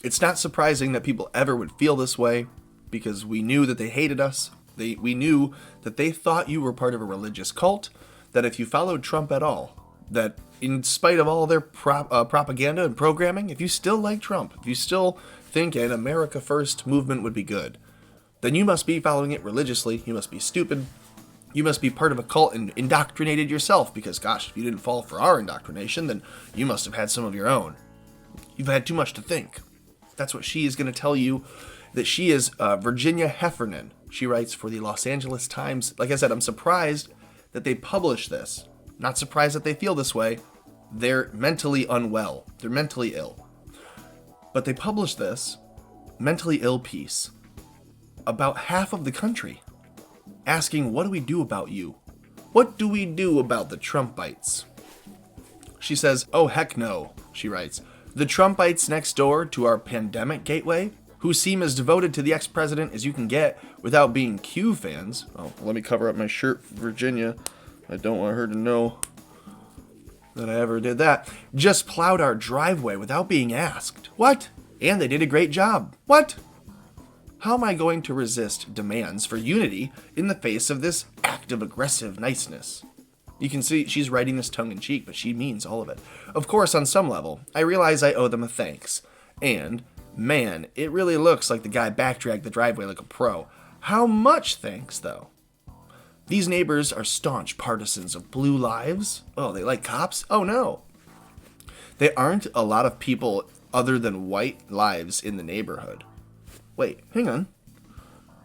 It's not surprising that people ever would feel this way, because we knew that they hated us. We knew that they thought you were part of a religious cult, that if you followed Trump at all, that in spite of all their propaganda and programming, if you still like Trump, if you still think an America First movement would be good, then you must be following it religiously, you must be stupid, you must be part of a cult and indoctrinated yourself, because gosh, if you didn't fall for our indoctrination, then you must have had some of your own. You've had too much to think. That's what she is going to tell you, that she is Virginia Heffernan. She writes for the Los Angeles Times. Like I said, I'm surprised that they publish this. Not surprised that they feel this way. They're mentally unwell. They're mentally ill. But they publish this mentally ill piece about half of the country, asking, what do we do about you? What do we do about the Trumpites? She says, oh heck no, she writes. The Trumpites next door to our pandemic gateway, who seem as devoted to the ex-president as you can get without being Q fans. Oh, let me cover up my shirt, Virginia. I don't want her to know that I ever did that. Just plowed our driveway without being asked. What? And they did a great job. What? How am I going to resist demands for unity in the face of this act of aggressive niceness? You can see she's writing this tongue-in-cheek, but she means all of it. Of course, on some level, I realize I owe them a thanks. And, man, it really looks like the guy backdragged the driveway like a pro. How much thanks, though? These neighbors are staunch partisans of blue lives. Oh, they like cops? Oh, no. There aren't a lot of people other than white lives in the neighborhood. Wait, hang on.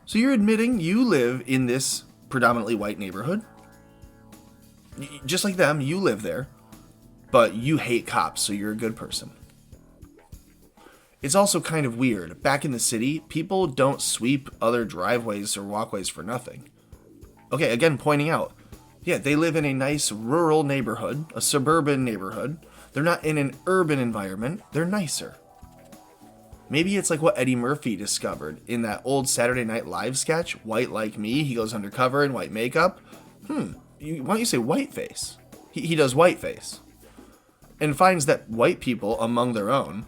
So you're admitting you live in this predominantly white neighborhood? Just like them, you live there, but you hate cops, so you're a good person. It's also kind of weird. Back in the city, people don't sweep other driveways or walkways for nothing. Okay, again, pointing out, yeah, they live in a nice rural neighborhood, a suburban neighborhood. They're not in an urban environment. They're nicer. Maybe it's like what Eddie Murphy discovered in that old Saturday Night Live sketch, White Like Me. He goes undercover in white makeup. Why don't you say whiteface? He does whiteface. And finds that white people, among their own,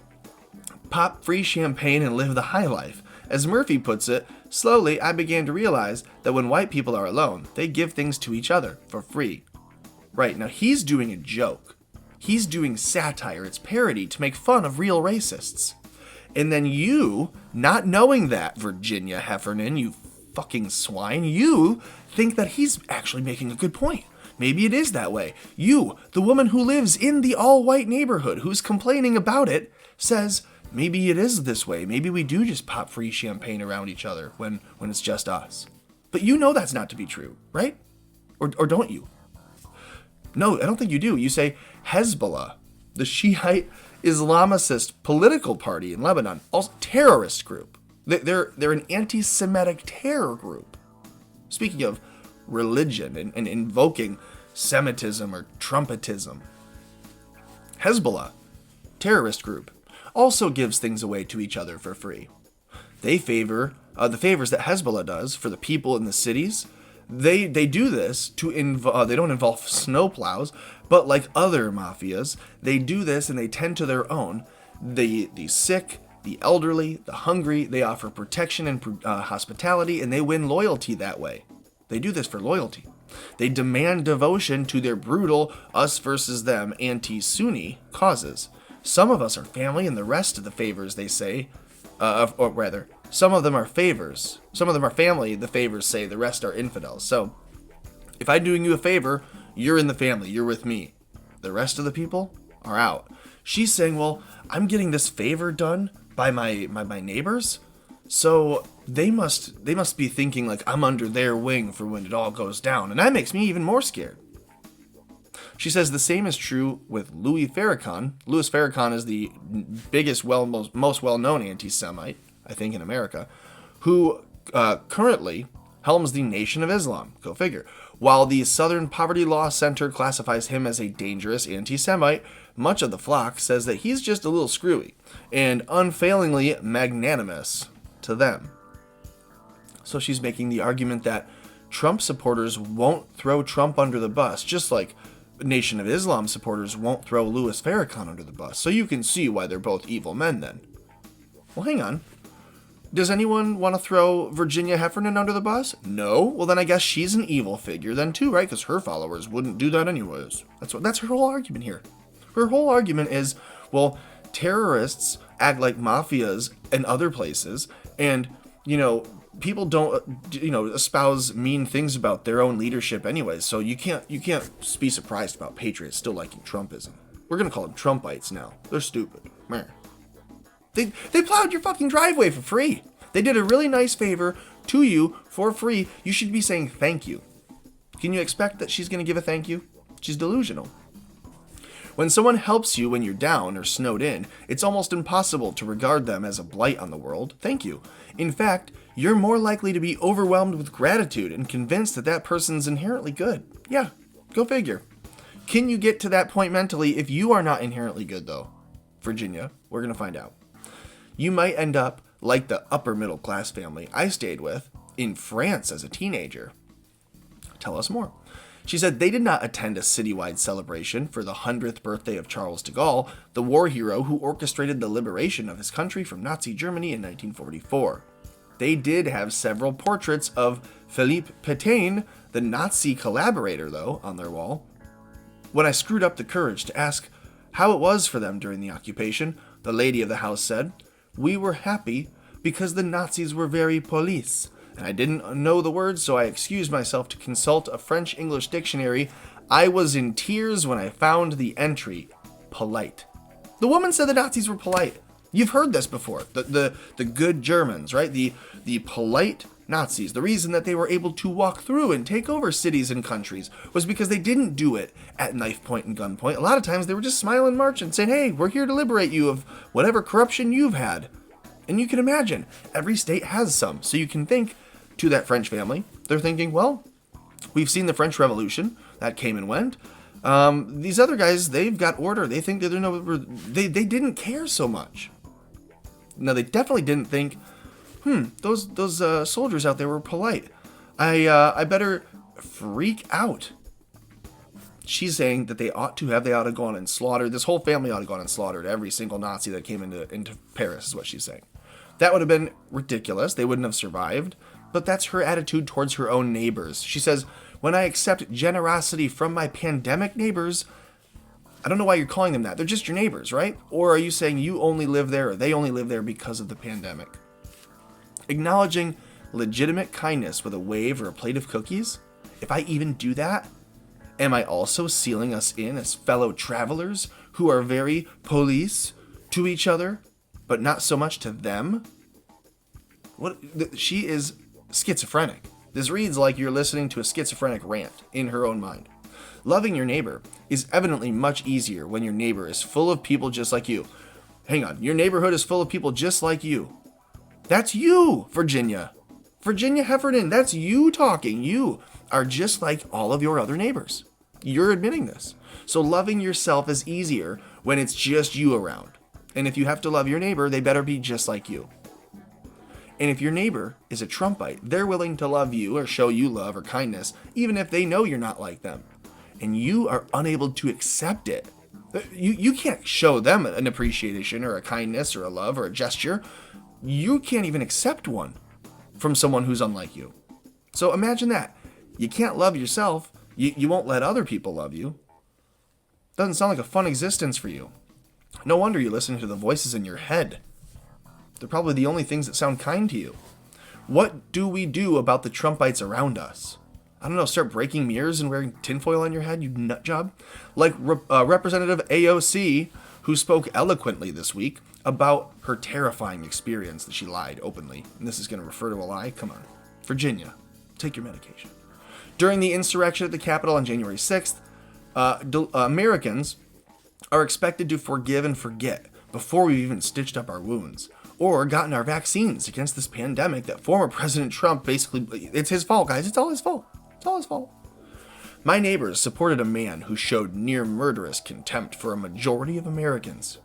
pop free champagne and live the high life. As Murphy puts it, slowly I began to realize that when white people are alone, they give things to each other for free. Right, now he's doing a joke. He's doing satire, it's parody to make fun of real racists. And then you, not knowing that, Virginia Heffernan, you fucking swine, you think that he's actually making a good point. Maybe it is that way. You, the woman who lives in the all-white neighborhood, who's complaining about it, says, maybe it is this way. Maybe we do just pop free champagne around each other when it's just us. But you know that's not to be true, right? Or don't you? No, I don't think you do. You say Hezbollah, the Shiite Islamicist political party in Lebanon, also terrorist group. They're an anti-Semitic terror group. Speaking of religion and invoking Semitism or Trumpitism, Hezbollah, terrorist group, also gives things away to each other for free. They favor the favors that Hezbollah does for the people in the cities. They do this to they don't involve snowplows, but like other mafias, they do this and they tend to their own. The sick, the elderly, the hungry, they offer protection and hospitality, and they win loyalty that way. They do this for loyalty. They demand devotion to their brutal us versus them anti-Sunni causes. Some of us are family, and the rest of the favors, they say, or rather, some of them are favors. Some of them are family, the favors say, the rest are infidels. So, if I'm doing you a favor, you're in the family, you're with me. The rest of the people are out. She's saying, well, I'm getting this favor done by my neighbors, so they must be thinking like I'm under their wing for when it all goes down, and that makes me even more scared. She says the same is true with Louis Farrakhan. Louis Farrakhan is the biggest, most well-known anti-Semite, I think, in America, who currently helms the Nation of Islam. Go figure. While the Southern Poverty Law Center classifies him as a dangerous anti-Semite, much of the flock says that he's just a little screwy and unfailingly magnanimous to them. So she's making the argument that Trump supporters won't throw Trump under the bus, just like Nation of Islam supporters won't throw Louis Farrakhan under the bus. So you can see why they're both evil men then. Well, hang on. Does anyone want to throw Virginia Heffernan under the bus? No? Well, then I guess she's an evil figure then too, right? Because her followers wouldn't do that anyways. That's her whole argument here. Her whole argument is, well, terrorists act like mafias in other places, and, people don't, espouse mean things about their own leadership anyways, so you can't be surprised about patriots still liking Trumpism. We're going to call them Trumpites now. They're stupid. Meh. They plowed your fucking driveway for free. They did a really nice favor to you for free. You should be saying thank you. Can you expect that she's going to give a thank you? She's delusional. When someone helps you when you're down or snowed in, it's almost impossible to regard them as a blight on the world. Thank you. In fact, you're more likely to be overwhelmed with gratitude and convinced that that person's inherently good. Yeah, go figure. Can you get to that point mentally if you are not inherently good, though? Virginia, we're going to find out. You might end up like the upper middle class family I stayed with in France as a teenager. Tell us more. She said they did not attend a citywide celebration for the 100th birthday of Charles de Gaulle, the war hero who orchestrated the liberation of his country from Nazi Germany in 1944. They did have several portraits of Philippe Pétain, the Nazi collaborator, though, on their wall. When I screwed up the courage to ask how it was for them during the occupation, the lady of the house said, "We were happy because the Nazis were very police. And I didn't know the words, so I excused myself to consult a French-English dictionary. I was in tears when I found the entry, polite." The woman said the Nazis were polite. You've heard this before. The good Germans, right? The polite Nazis. The reason that they were able to walk through and take over cities and countries was because they didn't do it at knife point and gunpoint. A lot of times they were just smiling, marching, saying, "Hey, we're here to liberate you of whatever corruption you've had." And you can imagine, every state has some. So you can think to that French family, they're thinking, well, we've seen the French Revolution, that came and went. These other guys, they've got order. They think that they didn't care so much. Now, they definitely didn't think, those soldiers out there were polite. I better freak out. She's saying that they ought to have gone and slaughtered, this whole family ought to have gone and slaughtered every single Nazi that came into Paris, is what she's saying. That would have been ridiculous. They wouldn't have survived. But that's her attitude towards her own neighbors. She says, when I accept generosity from my pandemic neighbors, I don't know why you're calling them that. They're just your neighbors, right? Or are you saying you only live there or they only live there because of the pandemic? Acknowledging legitimate kindness with a wave or a plate of cookies? If I even do that, am I also sealing us in as fellow travelers who are very police to each other, but not so much to them? She is schizophrenic. This reads like you're listening to a schizophrenic rant in her own mind. Loving your neighbor is evidently much easier when your neighbor is full of people just like you. Hang on, your neighborhood is full of people just like you. That's you, Virginia. Virginia Heffernan, that's you talking. You are just like all of your other neighbors. You're admitting this. So loving yourself is easier when it's just you around. And if you have to love your neighbor, they better be just like you. And if your neighbor is a Trumpite, they're willing to love you or show you love or kindness, even if they know you're not like them. And you are unable to accept it. You can't show them an appreciation or a kindness or a love or a gesture. You can't even accept one from someone who's unlike you. So imagine that. You can't love yourself. You won't let other people love you. Doesn't sound like a fun existence for you. No wonder you're listening to the voices in your head. They're probably the only things that sound kind to you. What do we do about the Trumpites around us? I don't know, start breaking mirrors and wearing tinfoil on your head, you nut job? Like Representative AOC, who spoke eloquently this week about her terrifying experience that she lied openly. And this is going to refer to a lie? Come on. Virginia, take your medication. During the insurrection at the Capitol on January 6th, Americans are expected to forgive and forget before we've even stitched up our wounds or gotten our vaccines against this pandemic that former President Trump basically, it's his fault, guys. It's all his fault. It's all his fault. My neighbors supported a man who showed near murderous contempt for a majority of Americans.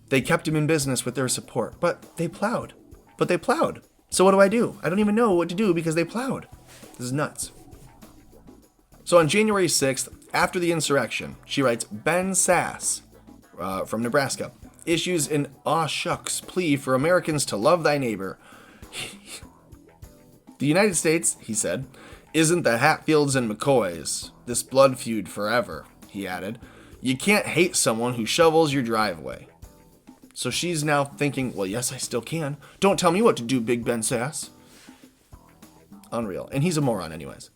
They kept him in business with their support, but they plowed. So what do? I don't even know what to do because they plowed. This is nuts. So on January 6th, after the insurrection, she writes, Ben Sass from Nebraska issues an aw shucks plea for Americans to love thy neighbor. The United States, he said, isn't the Hatfields and McCoys. This blood feud forever, he added. You can't hate someone who shovels your driveway. So she's now thinking, well, yes, I still can. Don't tell me what to do, Big Ben Sass. Unreal. And he's a moron anyways.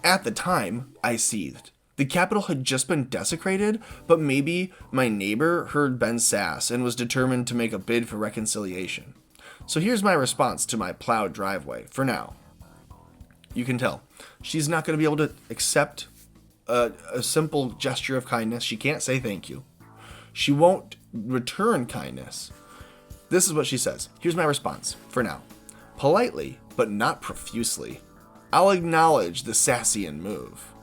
At the time, I seethed. The Capitol had just been desecrated, but maybe my neighbor heard Ben Sass and was determined to make a bid for reconciliation. So here's my response to my plowed driveway, for now. You can tell. She's not going to be able to accept a simple gesture of kindness. She can't say thank you. She won't return kindness. This is what she says. Here's my response, for now. Politely, but not profusely, I'll acknowledge the Sassian move.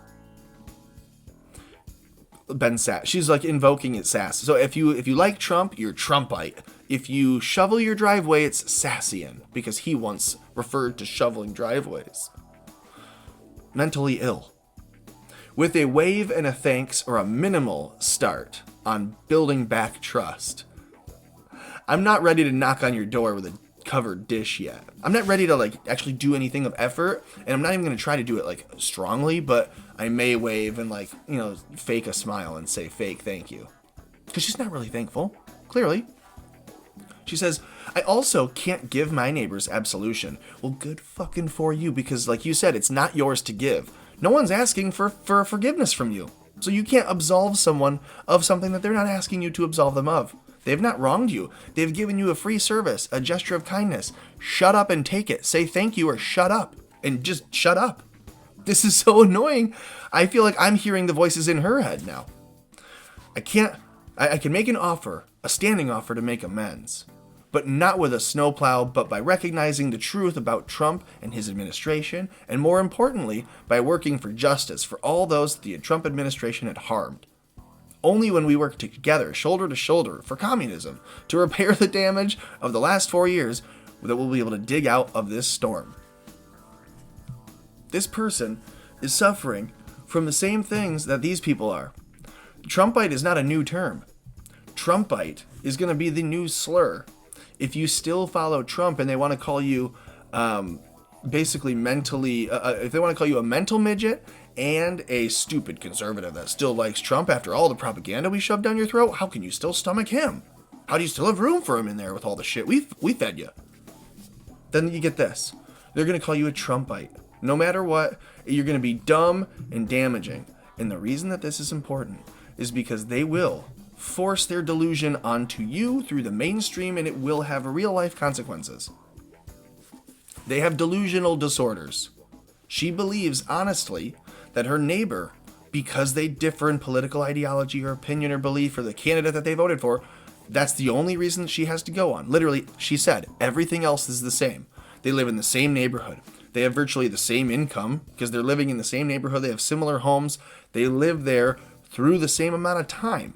Ben Sass. She's like invoking it sass. So if you like Trump, you're Trumpite. If you shovel your driveway, it's Sassian, because he once referred to shoveling driveways. Mentally ill. With a wave and a thanks or a minimal start on building back trust. I'm not ready to knock on your door with a covered dish yet. I'm not ready to like actually do anything of effort, and I'm not even going to try to do it like strongly, but I may wave and like, you know, fake a smile and say fake thank you. Because she's not really thankful, clearly. She says, I also can't give my neighbors absolution. Well, good fucking for you, because like you said, it's not yours to give. No one's asking for forgiveness from you. So you can't absolve someone of something that they're not asking you to absolve them of. They've not wronged you. They've given you a free service, a gesture of kindness. Shut up and take it. Say thank you or shut up. And just shut up. This is so annoying. I feel like I'm hearing the voices in her head now. I can make an offer, a standing offer to make amends. But not with a snowplow, but by recognizing the truth about Trump and his administration, and more importantly, by working for justice for all those the Trump administration had harmed. Only when we work together, shoulder to shoulder, for communism, to repair the damage of the last 4 years, that we'll be able to dig out of this storm. This person is suffering from the same things that these people are. Trumpite is not a new term. Trumpite is going to be the new slur. If you still follow Trump and they want to call you basically mentally, if they want to call you a mental midget and a stupid conservative that still likes Trump after all the propaganda we shoved down your throat, how can you still stomach him? How do you still have room for him in there with all the shit we fed you? Then you get this. They're going to call you a Trumpite. No matter what, you're going to be dumb and damaging. And the reason that this is important is because they will force their delusion onto you through the mainstream, and it will have real life consequences. They have delusional disorders. She believes honestly that her neighbor, because they differ in political ideology or opinion or belief or the candidate that they voted for, that's the only reason she has to go on. Literally, she said, everything else is the same. They live in the same neighborhood. They have virtually the same income because they're living in the same neighborhood. They have similar homes. They live there through the same amount of time.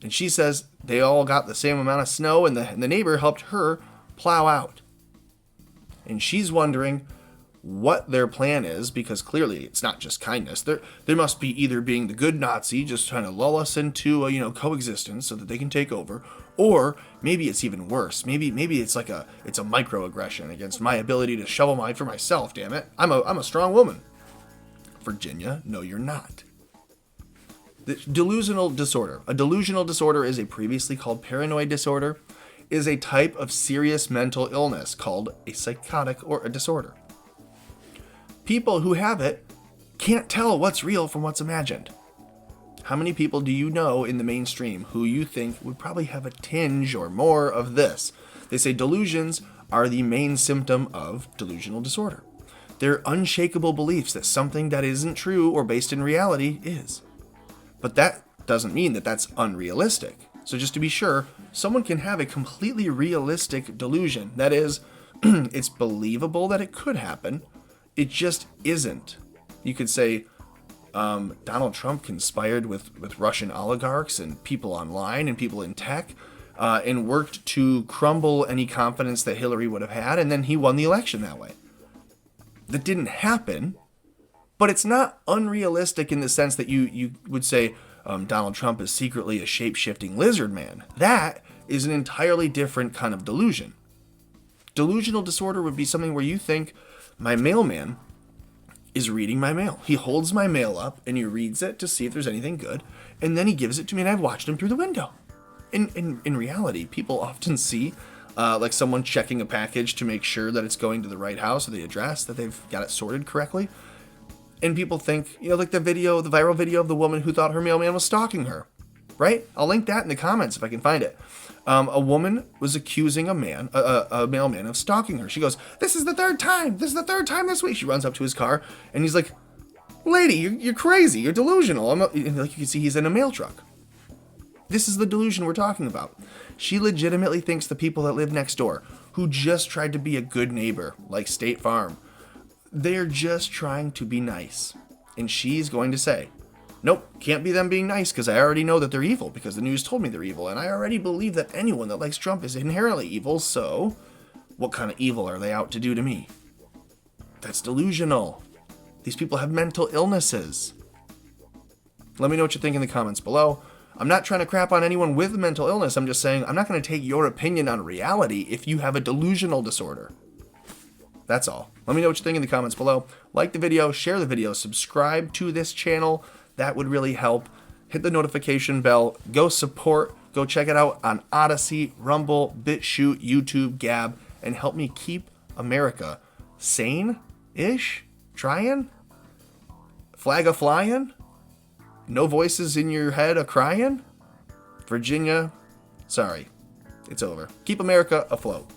And she says they all got the same amount of snow, and the neighbor helped her plow out. And she's wondering what their plan is, because clearly it's not just kindness. There must be either being the good Nazi, just trying to lull us into coexistence so that they can take over, or maybe it's even worse. Maybe it's like it's a microaggression against my ability to shovel mine for myself. Damn it, I'm a strong woman. Virginia, no, you're not. The delusional disorder. A delusional disorder is a previously called paranoid disorder, is a type of serious mental illness called a psychotic or a disorder. People who have it can't tell what's real from what's imagined. How many people do you know in the mainstream who you think would probably have a tinge or more of this? They say delusions are the main symptom of delusional disorder. They're unshakable beliefs that something that isn't true or based in reality is. But that doesn't mean that that's unrealistic. So just to be sure, someone can have a completely realistic delusion. That is, it's believable that it could happen. It just isn't. You could say Donald Trump conspired with Russian oligarchs and people online and people in tech and worked to crumble any confidence that Hillary would have had, and then he won the election that way. That didn't happen. But it's not unrealistic in the sense that you would say Donald Trump is secretly a shape-shifting lizard man. That is an entirely different kind of delusion. Delusional disorder would be something where you think, my mailman is reading my mail. He holds my mail up and he reads it to see if there's anything good, and then he gives it to me and I've watched him through the window. In reality, people often see like someone checking a package to make sure that it's going to the right house or the address, that they've got it sorted correctly. And people think, like the viral video of the woman who thought her mailman was stalking her, right? I'll link that in the comments if I can find it. A woman was accusing a mailman of stalking her. She goes, this is the third time this week. She runs up to his car and he's like, lady, you're crazy. You're delusional. Like you can see, he's in a mail truck. This is the delusion we're talking about. She legitimately thinks the people that live next door, who just tried to be a good neighbor, like State Farm, they're just trying to be nice. And she's going to say, nope, can't be them being nice because I already know that they're evil because the news told me they're evil. And I already believe that anyone that likes Trump is inherently evil. So what kind of evil are they out to do to me? That's delusional. These people have mental illnesses. Let me know what you think in the comments below. I'm not trying to crap on anyone with mental illness. I'm just saying I'm not going to take your opinion on reality if you have a delusional disorder. That's all. Let me know what you think in the comments below. Like the video, share the video, subscribe to this channel. That would really help. Hit the notification bell. Go support. Go check it out on Odyssey, Rumble, BitChute, YouTube, Gab, and help me keep America sane-ish? Trying? Flag a-flying? No voices in your head a-crying? Virginia, sorry. It's over. Keep America afloat.